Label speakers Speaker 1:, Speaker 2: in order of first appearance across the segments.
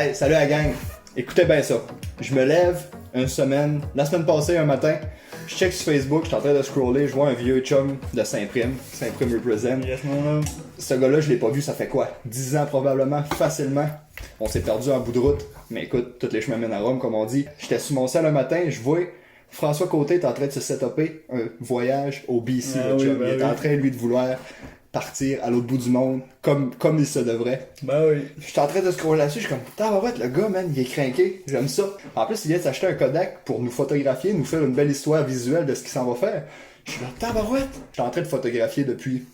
Speaker 1: Hey, salut la gang. Écoutez bien ça. Je me lève la semaine passée, un matin, je check sur Facebook, je suis en train de scroller, je vois un vieux chum de Saint-Prime represent.
Speaker 2: Yes, mon homme.
Speaker 1: Ce gars-là, je l'ai pas vu, ça fait quoi? 10 ans probablement, facilement. On s'est perdu en bout de route. Mais écoute, toutes les chemins mènent à Rome, comme on dit. J'étais sur mon sel un matin, je vois François Côté est en train de se setuper un voyage au BC, le chum. Il est en train, lui, de vouloir partir à l'autre bout du monde, comme il se devrait.
Speaker 2: Ben oui.
Speaker 1: Je suis en train de scroller là-dessus, je suis comme, tabarouette, le gars, man, il est craqué, j'aime ça. En plus, il vient de s'acheter un Kodak pour nous photographier, nous faire une belle histoire visuelle de ce qu'il s'en va faire. Je suis là, tabarouette. Je suis en train de photographier depuis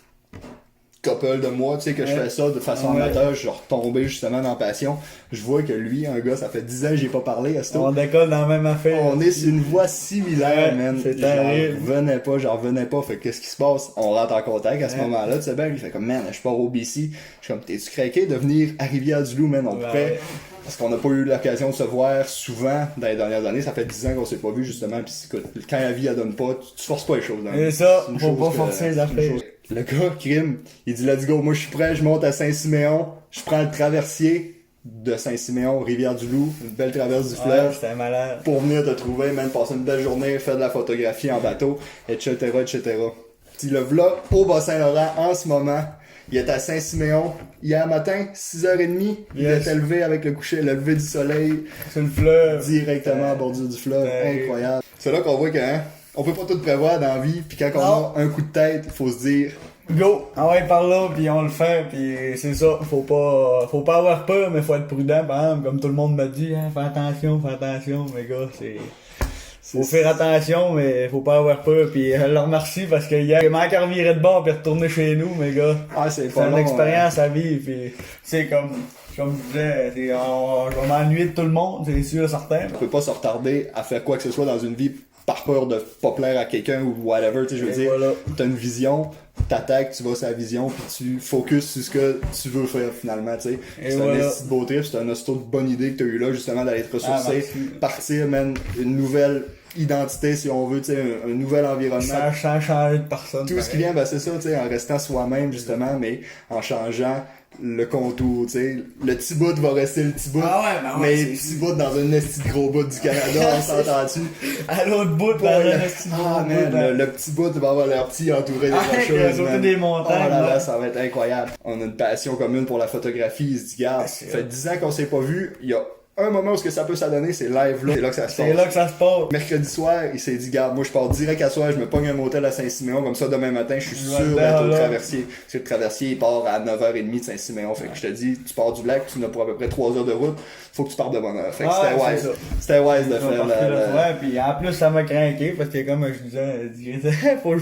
Speaker 1: couple de mois, tu sais, que je fais ça de façon amateur, je suis retombé justement dans la passion. Je vois que lui, un gars, ça fait 10 ans que j'ai pas parlé à ce
Speaker 2: On décolle dans la même affaire.
Speaker 1: On est sur une voie similaire, man.
Speaker 2: C'est terrible.
Speaker 1: J'en revenais pas. Fait que qu'est-ce qui se passe? On rentre en contact à ce moment-là, tu sais bien, il fait comme, man, je pars au BC. Je suis comme, t'es-tu craqué de venir à Rivière-du-Loup, man? On pourrait. Parce qu'on n'a pas eu l'occasion de se voir souvent dans les dernières années. Ça fait 10 ans qu'on s'est pas vu, justement. Pis écoute, quand la vie, elle donne pas, tu forces pas les choses.
Speaker 2: Et ça, faut pas forcer les affaires.
Speaker 1: Le gars, crime, il dit, let's go, moi je suis prêt, je monte à Saint-Siméon, je prends le traversier de Saint-Siméon, Rivière-du-Loup, une belle traverse du fleuve.
Speaker 2: C'était malade.
Speaker 1: Pour venir te trouver, man, passer une belle journée, faire de la photographie en bateau, etc., etc. Puis le vlog au Bas-Saint-Laurent en ce moment. Il est à Saint-Siméon. Hier matin, 6h30, il est levé avec le lever du soleil.
Speaker 2: C'est le fleuve.
Speaker 1: Directement à bordure du fleuve. Incroyable. C'est là qu'on voit que, hein, on peut pas tout prévoir dans la vie, puis quand on a un coup de tête, faut se dire
Speaker 2: go! Ah ouais, par là, puis on le fait, puis c'est ça. Faut pas avoir peur, mais faut être prudent, par exemple, comme tout le monde m'a dit, hein, fais attention, mes gars, faut faire attention, mais faut pas avoir peur, puis je le remercie parce que hier, il m'a encore viré de bord puis retourné chez nous, mes gars.
Speaker 1: Ah, c'est
Speaker 2: une expérience à vivre, puis c'est comme je disais, je vais m'ennuyer de tout le monde, c'est sûr et certain.
Speaker 1: On peut pas se retarder à faire quoi que ce soit dans une vie par peur de pas plaire à quelqu'un ou whatever, tu sais, je veux dire, t'as une vision, t'attaques, tu vas sur la vision, puis tu focuses sur ce que tu veux faire finalement, tu sais. C'est un esti de beau trip, c'est un esti de bonne idée que t'as eu là, justement, d'aller te ressourcer, partir, man, une nouvelle identité, si on veut, tu sais, un nouvel environnement.
Speaker 2: Sans changer de personne.
Speaker 1: Tout ce qui vient, ben c'est ça, tu sais, en restant soi-même, justement, mais en changeant le contour, tu sais. Le petit bout va rester le petit bout. Mais le petit bout dans un esti de gros bout du Canada, on s'entend-tu?
Speaker 2: À l'autre bout, dans un esti de gros bout.
Speaker 1: Le petit bout va avoir l'air petit entouré des rocheuses,
Speaker 2: des montagnes.
Speaker 1: Oh là, ça va être incroyable. On a une passion commune pour la photographie, il se dit, gars, ça fait 10 ans qu'on s'est pas vu, il y a un moment où ce que ça peut s'adonner, c'est live là. C'est là que ça se passe.
Speaker 2: C'est là que ça se passe.
Speaker 1: Mercredi soir, il s'est dit, garde, moi je pars direct à soir, je me pogne un motel à Saint-Siméon, comme ça demain matin, je suis sûr d'être au traversier. Parce que le traversier, il part à 9h30 de Saint-Siméon. Fait que je te dis, tu pars du lac, tu n'as pour à peu près 3 heures de route, faut que tu partes de bonne heure. Fait que c'était wise. C'était wise de faire
Speaker 2: Ouais, puis en plus, ça m'a craqué, parce que comme je disais, faut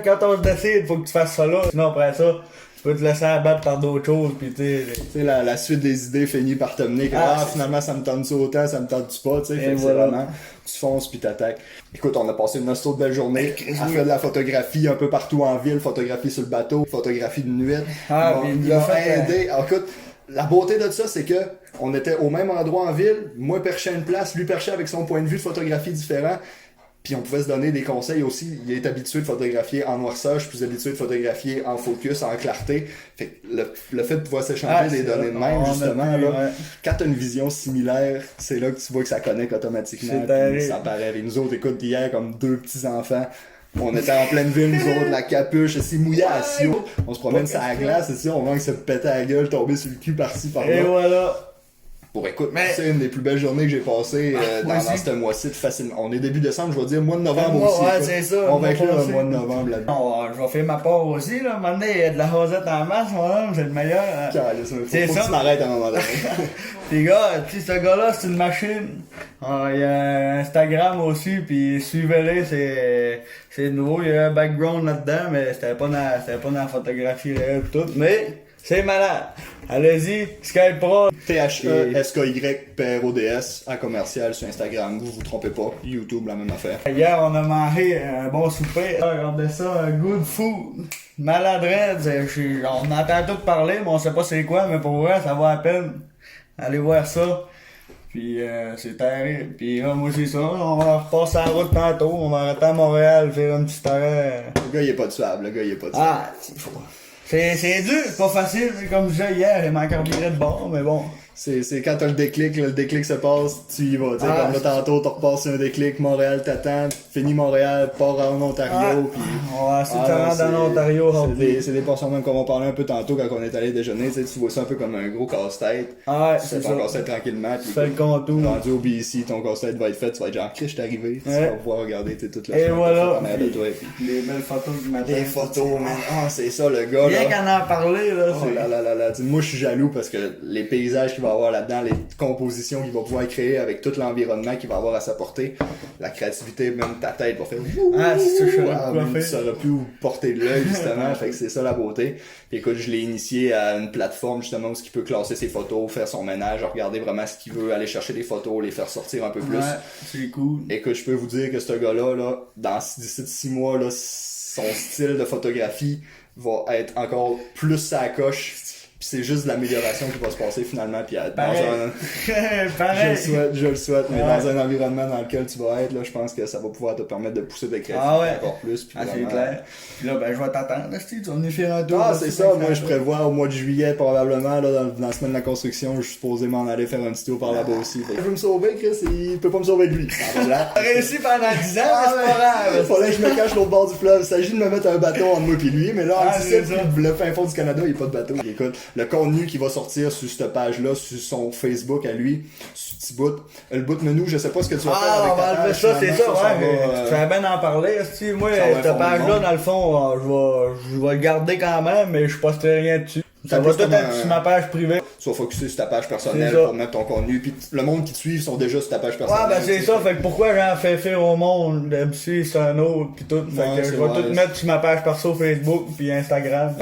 Speaker 2: quand on se décide, faut que tu fasses ça là. Sinon après ça, tu peux te laisser abattre par d'autres choses, pis tu
Speaker 1: sais, la suite des idées finit par te mener que, finalement, ça me tente ça autant, ça me tente pas, tu sais, fait que c'est vraiment, tu fonces pis t'attaques. Écoute, on a passé une de belle journée, à faire de la photographie un peu partout en ville, photographie sur le bateau, photographie de nuit. Il a aidé. Alors, écoute, la beauté de ça, c'est que on était au même endroit en ville, moi perché à une place, lui perché avec son point de vue de photographie différent. Puis on pouvait se donner des conseils aussi. Il est habitué de photographier en noirceur, je suis plus habitué de photographier en focus, en clarté. Fait que le fait de pouvoir s'échanger des données de même, justement, là, quand t'as une vision similaire, c'est là que tu vois que ça connecte automatiquement. Ça paraît. Et nous autres, écoute, hier, comme deux petits enfants, on était en pleine ville, nous autres, la capuche, c'est mouillé à Sio. On se promène sur la glace, et on voit que se péter à la gueule, tomber sur le cul par-ci, par-là.
Speaker 2: Et voilà.
Speaker 1: Pour écoute, c'est une des plus belles journées que j'ai passées dans ce mois-ci facilement. On est début décembre, je vais dire mois de novembre aussi.
Speaker 2: Ouais, c'est ça.
Speaker 1: On va inclure le mois de novembre là-dedans.
Speaker 2: Je vais faire ma part aussi, là. Maintenant, il y a de la rosette en masse, mon homme, c'est le meilleur.
Speaker 1: C'est ça. Faut que tu m'arrêtes à un moment donné.
Speaker 2: Les gars, tu sais, ce gars-là, c'est une machine. Il y a Instagram aussi, puis suivez-les, c'est nouveau. Il y a un background là-dedans, mais c'était pas dans la photographie réelle tout. Mais c'est malade. Allez-y, Skype Pro.
Speaker 1: THESKYPRODS à commercial sur Instagram. Vous trompez pas. YouTube, la même affaire.
Speaker 2: Hier, on a mangé un bon souper. Regardez ça, good food. Maladresse. On entend tout parler, mais on sait pas c'est quoi, mais pour vrai, ça vaut la peine. Allez voir ça. Puis c'est terrible. Puis moi c'est ça, on va repasser la route tantôt. On va arrêter à Montréal, faire un petit arrêt.
Speaker 1: Le gars, il est pas tuable.
Speaker 2: C'est dur, c'est pas facile, comme je disais hier, il m'a encore viré de bord, mais bon.
Speaker 1: C'est quand t'as le déclic se passe, tu y vas. Comme là, tantôt, t'as repassé un déclic, Montréal t'attend, finis Montréal, pars en Ontario, puis...
Speaker 2: Ouais, si tu rentres en Ontario,
Speaker 1: c'est des portions même qu'on va parler un peu tantôt quand on est allé déjeuner, tu vois ça un peu comme un gros casse-tête.
Speaker 2: Ouais,
Speaker 1: tu fais ton casse-tête tranquillement, puis
Speaker 2: fais le contour.
Speaker 1: Rendu au BC, ton casse-tête va être fait, tu vas être genre, Chris, je suis arrivé, tu vas pouvoir regarder toute la
Speaker 2: et voilà,
Speaker 1: de toi.
Speaker 2: Les belles photos du matin.
Speaker 1: Les photos, man. Ah, c'est ça, le gars,
Speaker 2: Bien
Speaker 1: là.
Speaker 2: qu'en en parler, là.
Speaker 1: Oh là. Moi, je suis jaloux parce que les paysages qu'il va avoir là-dedans, les compositions qu'il va pouvoir créer avec tout l'environnement qu'il va avoir à sa portée, la créativité, même ta tête va faire
Speaker 2: c'est ça,
Speaker 1: tu sauras plus où porter de l'œil, justement. Fait que c'est ça la beauté. Puis écoute, je l'ai initié à une plateforme, justement, où il peut classer ses photos, faire son ménage, regarder vraiment ce qu'il veut, aller chercher des photos, les faire sortir un peu plus.
Speaker 2: Ouais, c'est cool.
Speaker 1: Écoute, je peux vous dire que ce gars-là, d'ici 6 mois, là, son style de photographie va être encore plus sa coche. Pis c'est juste de l'amélioration qui va se passer finalement. Puis
Speaker 2: pareil.
Speaker 1: Je le souhaite, mais dans un environnement dans lequel tu vas être, là, je pense que ça va pouvoir te permettre de pousser de créativité encore plus. Puis
Speaker 2: c'est clair. Puis là, je vais t'attendre, tu vas venir faire un tour.
Speaker 1: C'est ça, moi je prévois au mois de juillet, probablement, là, dans la semaine de la construction, je suis supposé m'en aller faire un petit tour par là-bas aussi. Je veux me sauver, Chris, il peut pas me sauver de lui.
Speaker 2: T'as réussi pendant 10 ans, c'est pas grave.
Speaker 1: Fallait que je me cache l'autre bord du fleuve. Il s'agit de me mettre un bateau entre moi et lui, mais là, le fin fond du Canada, il n'y a pas de bateau. Écoute, le contenu qui va sortir sur cette page-là, sur son Facebook à lui, sur petit bout. Le bout de menu, je sais pas ce que tu vas faire avec
Speaker 2: on va enlever ça, c'est ça, ouais. Tu fais bien d'en parler. Moi, cette page-là, dans le fond, je vais le garder quand même, mais je posterai rien dessus. Ça va tout être sur ma page privée.
Speaker 1: Tu vas focusser sur ta page personnelle pour mettre ton contenu. Puis le monde qui te suit sont déjà sur ta page personnelle.
Speaker 2: Ouais, c'est ça. Fait que pourquoi j'en fais faire au monde? MC, c'est un autre, pis tout. Fait que je vais tout mettre sur ma page perso Facebook puis Instagram.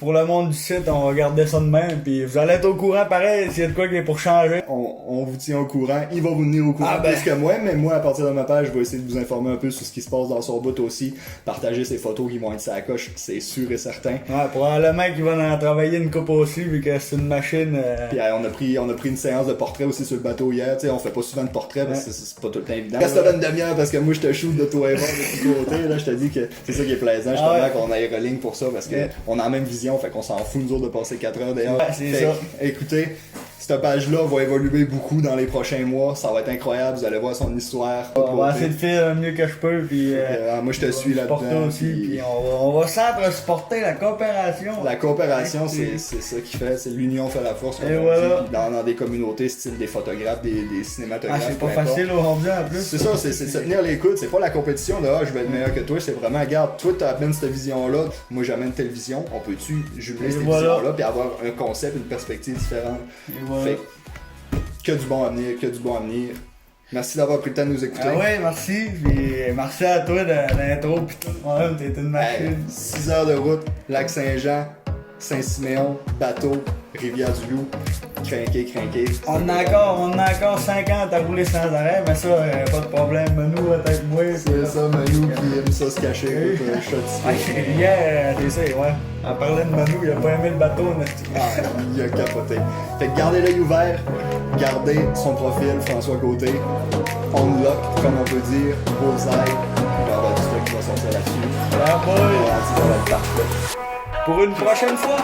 Speaker 2: Pour le monde du site, on va garder ça de même. Puis vous allez être au courant pareil s'il y a de quoi qui est pour changer.
Speaker 1: On vous tient au courant. Il va vous tenir au courant plus que moi. Mais moi, à partir de ma page, je vais essayer de vous informer un peu sur ce qui se passe dans son bout aussi. Partager ses photos qui vont être sur la coche, c'est sûr et certain. Ouais,
Speaker 2: probablement qu'il va en travailler une coupe aussi, vu que c'est une machine.
Speaker 1: Puis on a pris une séance de portrait aussi sur le bateau hier. T'sais, on fait pas souvent de portrait parce que c'est pas tout le temps évident. Reste là une demi-heure parce que moi je te shoot de toi et moi de tous côtés. Là, je te dis que c'est ça qui est plaisant. Justement qu'on aéroligne pour ça parce que on a la même vision. Fait qu'on s'en fout nous autres de passer 4 heures d'ailleurs.
Speaker 2: C'est ça.
Speaker 1: Écoutez, cette page-là va évoluer beaucoup dans les prochains mois. Ça va être incroyable. Vous allez voir son histoire.
Speaker 2: On va essayer de faire le mieux que je peux. Puis,
Speaker 1: moi, je te suis là-dedans.
Speaker 2: Aussi, puis on va s'entre-supporter la coopération.
Speaker 1: La coopération, c'est ça qui fait. C'est l'union fait la force.
Speaker 2: Et voilà.
Speaker 1: Dans des communautés, style des photographes, des cinématographes.
Speaker 2: C'est pas facile aujourd'hui en plus.
Speaker 1: C'est ça, c'est de se tenir les coudes. C'est pas la compétition de je vais être meilleur que toi. C'est vraiment, regarde, toi, t'amènes cette vision-là. Moi, j'amène telle vision. On peut-tu jumeler cette vision-là puis avoir un concept, une perspective différente. Fait que du bon à venir, Merci d'avoir pris le temps de nous écouter.
Speaker 2: Ouais, merci. Puis merci à toi de l'intro pis tout. Ouais, t'es une machine.
Speaker 1: 6 heures de route, Lac-Saint-Jean, Saint-Siméon, bateau, Rivière-du-Loup. Crinqué.
Speaker 2: On a encore 50 à rouler sans arrêt, mais ça, pas de problème. Manu, peut-être moi.
Speaker 1: C'est ça, Manu qui aime ça se cacher.
Speaker 2: Hier, t'essayes, ouais. En parlant de Manu, il a pas aimé le bateau,
Speaker 1: il a capoté. Fait que gardez l'œil ouvert, gardez son profil, François Côté. On lock, comme on peut dire, bullseye. Il va y avoir du truc qui va sortir là-dessus.
Speaker 2: Ah boy!
Speaker 1: Ça va être parfait.
Speaker 2: Pour une prochaine fois!